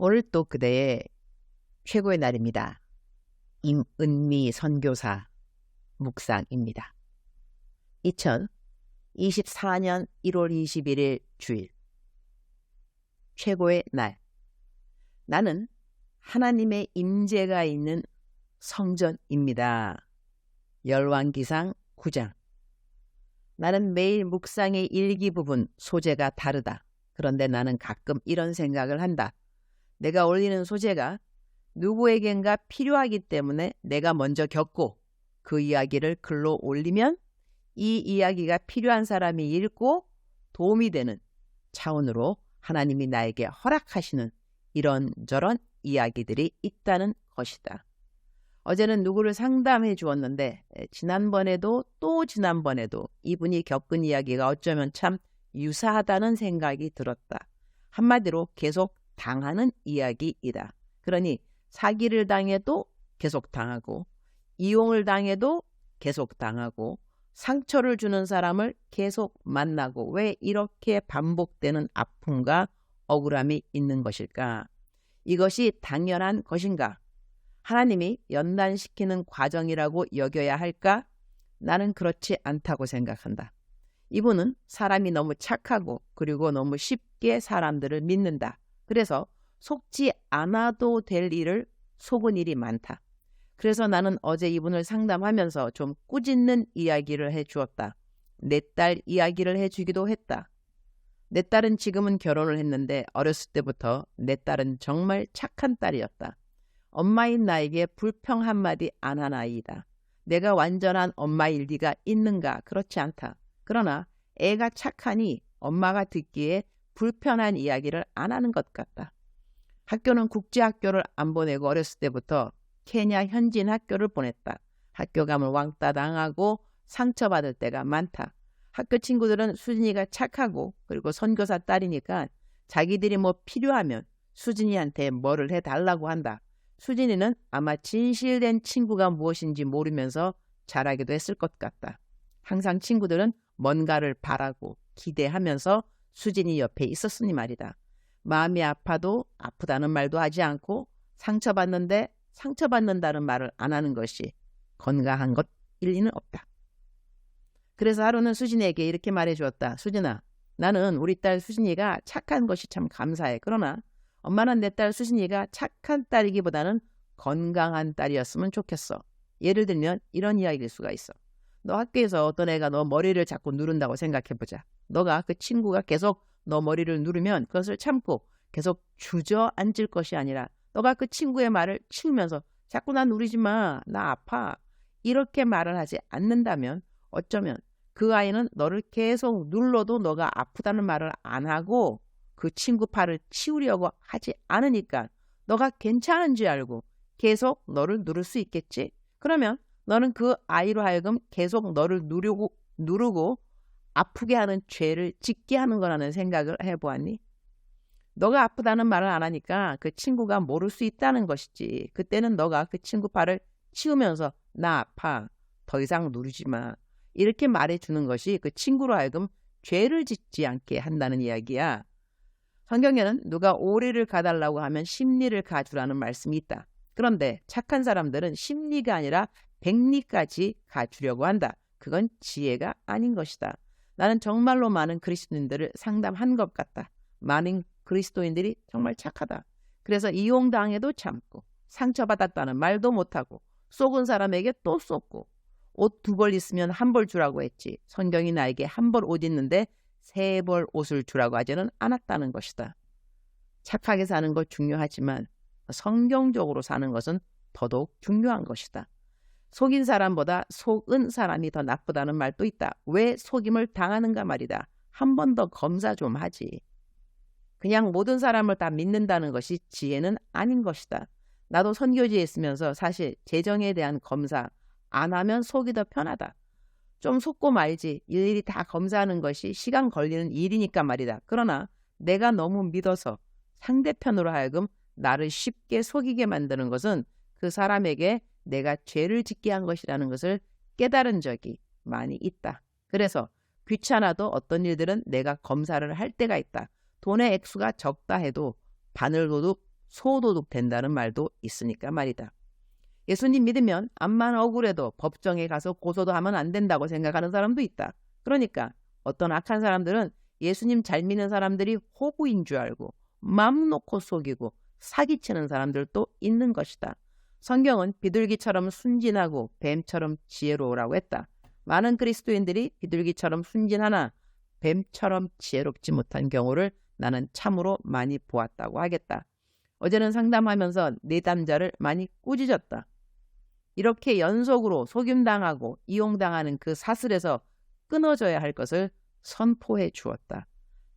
오늘 또 그대의 최고의 날입니다. 임은미 선교사 묵상입니다. 2024년 1월 21일 주일. 최고의 날. 나는 하나님의 임재가 있는 성전입니다. 열왕기상 9장. 나는 매일 묵상의 일기 부분 소재가 다르다. 그런데 나는 가끔 이런 생각을 한다. 내가 올리는 소재가 누구에겐가 필요하기 때문에 내가 먼저 겪고 그 이야기를 글로 올리면 이 이야기가 필요한 사람이 읽고 도움이 되는 차원으로 하나님이 나에게 허락하시는 이런저런 이야기들이 있다는 것이다. 어제는 누구를 상담해 주었는데 지난번에도 또 지난번에도 이분이 겪은 이야기가 어쩌면 참 유사하다는 생각이 들었다. 한마디로 계속 당하는 이야기이다. 그러니 사기를 당해도 계속 당하고 이용을 당해도 계속 당하고 상처를 주는 사람을 계속 만나고 왜 이렇게 반복되는 아픔과 억울함이 있는 것일까? 이것이 당연한 것인가? 하나님이 연단시키는 과정이라고 여겨야 할까? 나는 그렇지 않다고 생각한다. 이분은 사람이 너무 착하고 그리고 너무 쉽게 사람들을 믿는다. 그래서 속지 않아도 될 일을 속은 일이 많다. 그래서 나는 어제 이분을 상담하면서 좀 꾸짖는 이야기를 해주었다. 내 딸 이야기를 해주기도 했다. 내 딸은 지금은 결혼을 했는데 어렸을 때부터 내 딸은 정말 착한 딸이었다. 엄마인 나에게 불평 한마디 안 한 아이다. 내가 완전한 엄마일 리가 있는가? 그렇지 않다. 그러나 애가 착하니 엄마가 듣기에 불편한 이야기를 안 하는 것 같다. 학교는 국제학교를 안 보내고 어렸을 때부터 케냐 현지인 학교를 보냈다. 학교 가면 왕따 당하고 상처받을 때가 많다. 학교 친구들은 수진이가 착하고 그리고 선교사 딸이니까 자기들이 뭐 필요하면 수진이한테 뭐를 해달라고 한다. 수진이는 아마 진실된 친구가 무엇인지 모르면서 자라기도 했을 것 같다. 항상 친구들은 뭔가를 바라고 기대하면서 수진이 옆에 있었으니 말이다. 마음이 아파도 아프다는 말도 하지 않고 상처받는데 상처받는다는 말을 안 하는 것이 건강한 것일 리는 없다. 그래서 하루는 수진에게 이렇게 말해주었다. 수진아, 나는 우리 딸 수진이가 착한 것이 참 감사해. 그러나 엄마는 내 딸 수진이가 착한 딸이기보다는 건강한 딸이었으면 좋겠어. 예를 들면 이런 이야기일 수가 있어. 너 학교에서 어떤 애가 너 머리를 자꾸 누른다고 생각해보자. 너가 그 친구가 계속 너 머리를 누르면 그것을 참고 계속 주저앉을 것이 아니라 너가 그 친구의 말을 치우면서 자꾸 나 누르지 마. 나 아파. 이렇게 말을 하지 않는다면 어쩌면 그 아이는 너를 계속 눌러도 너가 아프다는 말을 안 하고 그 친구 팔을 치우려고 하지 않으니까 너가 괜찮은 줄 알고 계속 너를 누를 수 있겠지. 그러면 너는 그 아이로 하여금 계속 너를 누르고 아프게 하는 죄를 짓게 하는 거라는 생각을 해보았니? 너가 아프다는 말을 안 하니까 그 친구가 모를 수 있다는 것이지. 그때는 너가 그 친구 팔을 치우면서 나 아파. 더 이상 누르지 마. 이렇게 말해주는 것이 그 친구로 하여금 죄를 짓지 않게 한다는 이야기야. 성경에는 누가 오리를 가달라고 하면 십리를 가주라는 말씀이 있다. 그런데 착한 사람들은 십리가 아니라 백리까지 가주려고 한다. 그건 지혜가 아닌 것이다. 나는 정말로 많은 그리스도인들을 상담한 것 같다. 많은 그리스도인들이 정말 착하다. 그래서 이용당해도 참고 상처받았다는 말도 못하고 속은 사람에게 또 쏟고 옷 2벌 있으면 1벌 주라고 했지. 성경이 나에게 1벌 옷 있는데 3벌 옷을 주라고 하지는 않았다는 것이다. 착하게 사는 것 중요하지만 성경적으로 사는 것은 더더욱 중요한 것이다. 속인 사람보다 속은 사람이 더 나쁘다는 말도 있다. 왜 속임을 당하는가 말이다. 한 번 더 검사 좀 하지. 그냥 모든 사람을 다 믿는다는 것이 지혜는 아닌 것이다. 나도 선교지에 있으면서 사실 재정에 대한 검사 안 하면 속이 더 편하다. 좀 속고 말지. 일일이 다 검사하는 것이 시간 걸리는 일이니까 말이다. 그러나 내가 너무 믿어서 상대편으로 하여금 나를 쉽게 속이게 만드는 것은 그 사람에게 내가 죄를 짓게 한 것이라는 것을 깨달은 적이 많이 있다. 그래서 귀찮아도 어떤 일들은 내가 검사를 할 때가 있다. 돈의 액수가 적다 해도 바늘도둑 소도둑 된다는 말도 있으니까 말이다. 예수님 믿으면 암만 억울해도 법정에 가서 고소도 하면 안 된다고 생각하는 사람도 있다. 그러니까 어떤 악한 사람들은 예수님 잘 믿는 사람들이 호구인 줄 알고 맘 놓고 속이고 사기치는 사람들도 있는 것이다. 성경은 비둘기처럼 순진하고 뱀처럼 지혜로우라고 했다. 많은 그리스도인들이 비둘기처럼 순진하나 뱀처럼 지혜롭지 못한 경우를 나는 참으로 많이 보았다고 하겠다. 어제는 상담하면서 내담자를 많이 꾸짖었다. 이렇게 연속으로 속임당하고 이용당하는 그 사슬에서 끊어져야 할 것을 선포해 주었다.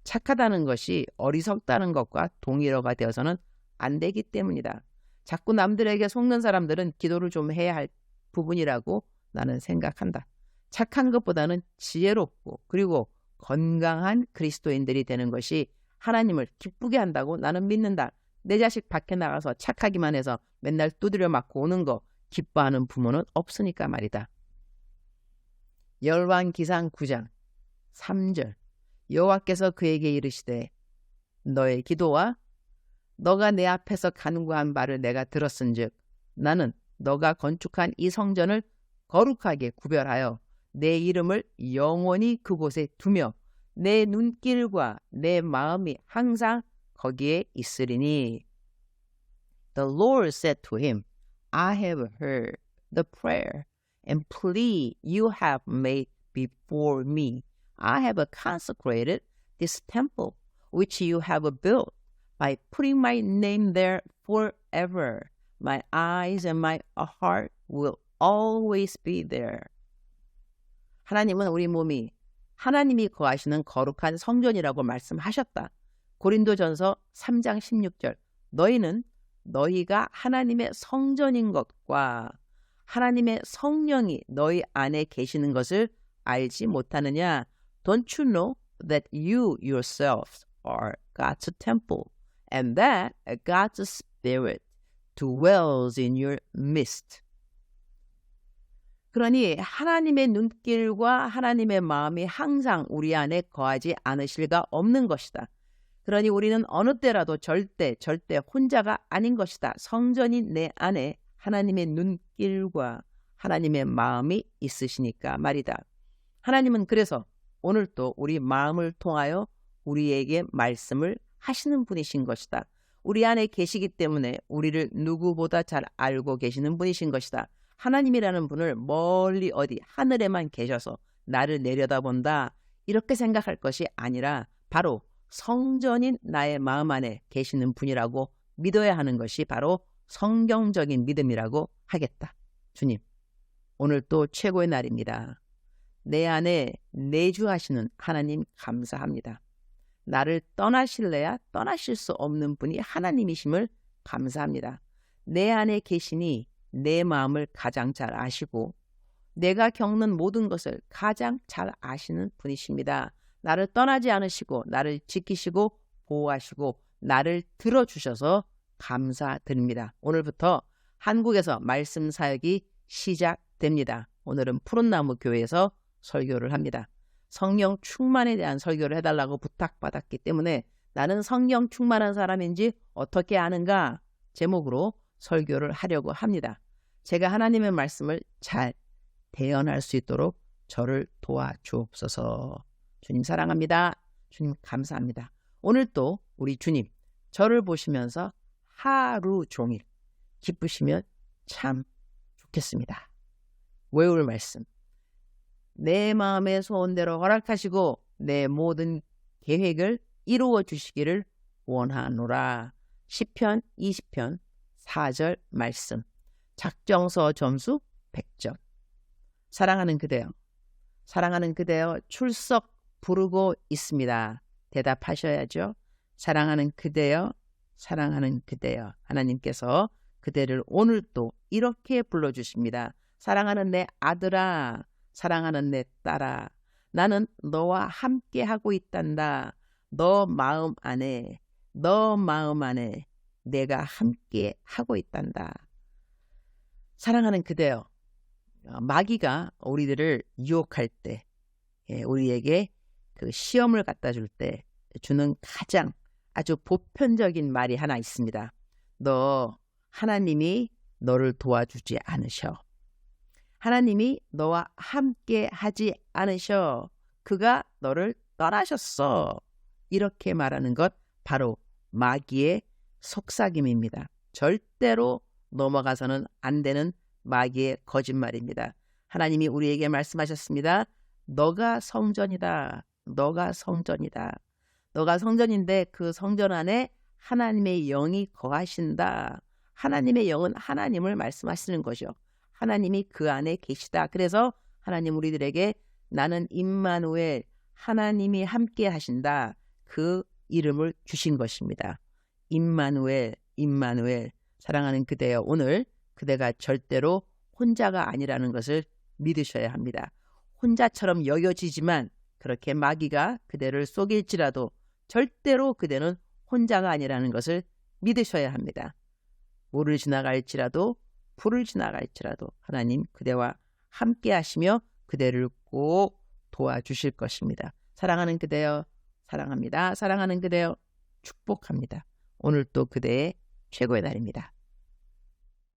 착하다는 것이 어리석다는 것과 동일어가 되어서는 안 되기 때문이다. 자꾸 남들에게 속는 사람들은 기도를 좀 해야 할 부분이라고 나는 생각한다. 착한 것보다는 지혜롭고 그리고 건강한 그리스도인들이 되는 것이 하나님을 기쁘게 한다고 나는 믿는다. 내 자식 밖에 나가서 착하기만 해서 맨날 두드려 맞고 오는 거 기뻐하는 부모는 없으니까 말이다. 열왕기상 9장 3절 여호와께서 그에게 이르시되 너의 기도와 너가 내 앞에서 간구한 바를 내가 들었은즉 나는 너가 건축한 이 성전을 거룩하게 구별하여 내 이름을 영원히 그곳에 두며 내 눈길과 내 마음이 항상 거기에 있으리니. The Lord said to him, I have heard the prayer and plea you have made before me. I have consecrated this temple which you have built by putting my name there forever. My eyes and my heart will always be there. 하나님은 우리 몸이 하나님이 거하시는 거룩한 성전이라고 말씀하셨다. 고린도전서 3장 16절 너희는 너희가 하나님의 성전인 것과 하나님의 성령이 너희 안에 계시는 것을 알지 못하느냐? Don't you know that you yourselves are God's temple and that God's Spirit dwells in your midst? 그러니 하나님의 눈길과 하나님의 마음이 항상 우리 안에 거하지 않으실 가 없는 것이다. 그러니 우리는 어느 때라도 절대 혼자가 아닌 것이다. 성전이 내 안에 하나님의 눈길과 하나님의 마음이 있으시니까 말이다. 하나님은 그래서 오늘 또 우리 마음을 통하여 우리에게 말씀을 하시는 분이신 것이다. 우리 안에 계시기 때문에 우리를 누구보다 잘 알고 계시는 분이신 것이다. 하나님이라는 분을 멀리 어디 하늘에만 계셔서 나를 내려다본다 이렇게 생각할 것이 아니라 바로 성전인 나의 마음 안에 계시는 분이라고 믿어야 하는 것이 바로 성경적인 믿음이라고 하겠다. 주님, 오늘 또 최고의 날입니다. 내 안에 내주하시는 하나님 감사합니다. 나를 떠나실래야 떠나실 수 없는 분이 하나님이심을 감사합니다. 내 안에 계시니 내 마음을 가장 잘 아시고 내가 겪는 모든 것을 가장 잘 아시는 분이십니다. 나를 떠나지 않으시고 나를 지키시고 보호하시고 나를 들어주셔서 감사드립니다. 오늘부터 한국에서 말씀 사역이 시작됩니다. 오늘은 푸른나무 교회에서 설교를 합니다. 성령 충만에 대한 설교를 해달라고 부탁받았기 때문에 나는 성령 충만한 사람인지 어떻게 아는가 제목으로 설교를 하려고 합니다. 제가 하나님의 말씀을 잘 대언할 수 있도록 저를 도와주옵소서. 주님 사랑합니다. 주님 감사합니다. 오늘 또 우리 주님 저를 보시면서 하루 종일 기쁘시면 참 좋겠습니다. 외울 말씀. 내 마음의 소원대로 허락하시고 내 모든 계획을 이루어 주시기를 원하노라. 시편 20편 4절 말씀. 작정서 점수 100점. 사랑하는 그대여. 사랑하는 그대여 출석 부르고 있습니다. 대답하셔야죠. 사랑하는 그대여. 사랑하는 그대여. 하나님께서 그대를 오늘 또 이렇게 불러주십니다. 사랑하는 내 아들아. 사랑하는 내 딸아. 나는 너와 함께 하고 있단다. 너 마음 안에 내가 함께 하고 있단다. 사랑하는 그대여. 마귀가 우리들을 유혹할 때 우리에게 그 시험을 갖다 줄 때 주는 가장 아주 보편적인 말이 하나 있습니다. 너 하나님이 너를 도와주지 않으셔. 하나님이 너와 함께 하지 않으셔. 그가 너를 떠나셨어. 이렇게 말하는 것 바로 마귀의 속삭임입니다. 절대로 넘어가서는 안 되는 마귀의 거짓말입니다. 하나님이 우리에게 말씀하셨습니다. 너가 성전이다. 너가 성전이다. 너가 성전인데 그 성전 안에 하나님의 영이 거하신다. 하나님의 영은 하나님을 말씀하시는 것이요. 하나님이 그 안에 계시다. 그래서 하나님 우리들에게 나는 임마누엘, 하나님이 함께 하신다. 그 이름을 주신 것입니다. 임마누엘, 임마누엘. 사랑하는 그대여, 오늘 그대가 절대로 혼자가 아니라는 것을 믿으셔야 합니다. 혼자처럼 여겨지지만 그렇게 마귀가 그대를 속일지라도 절대로 그대는 혼자가 아니라는 것을 믿으셔야 합니다. 물을 지나갈지라도 불을 지나갈지라도 하나님 그대와 함께 하시며 그대를 꼭 도와주실 것입니다. 사랑하는 그대여, 사랑합니다. 사랑하는 그대여, 축복합니다. 오늘 또 그대의 최고의 날입니다.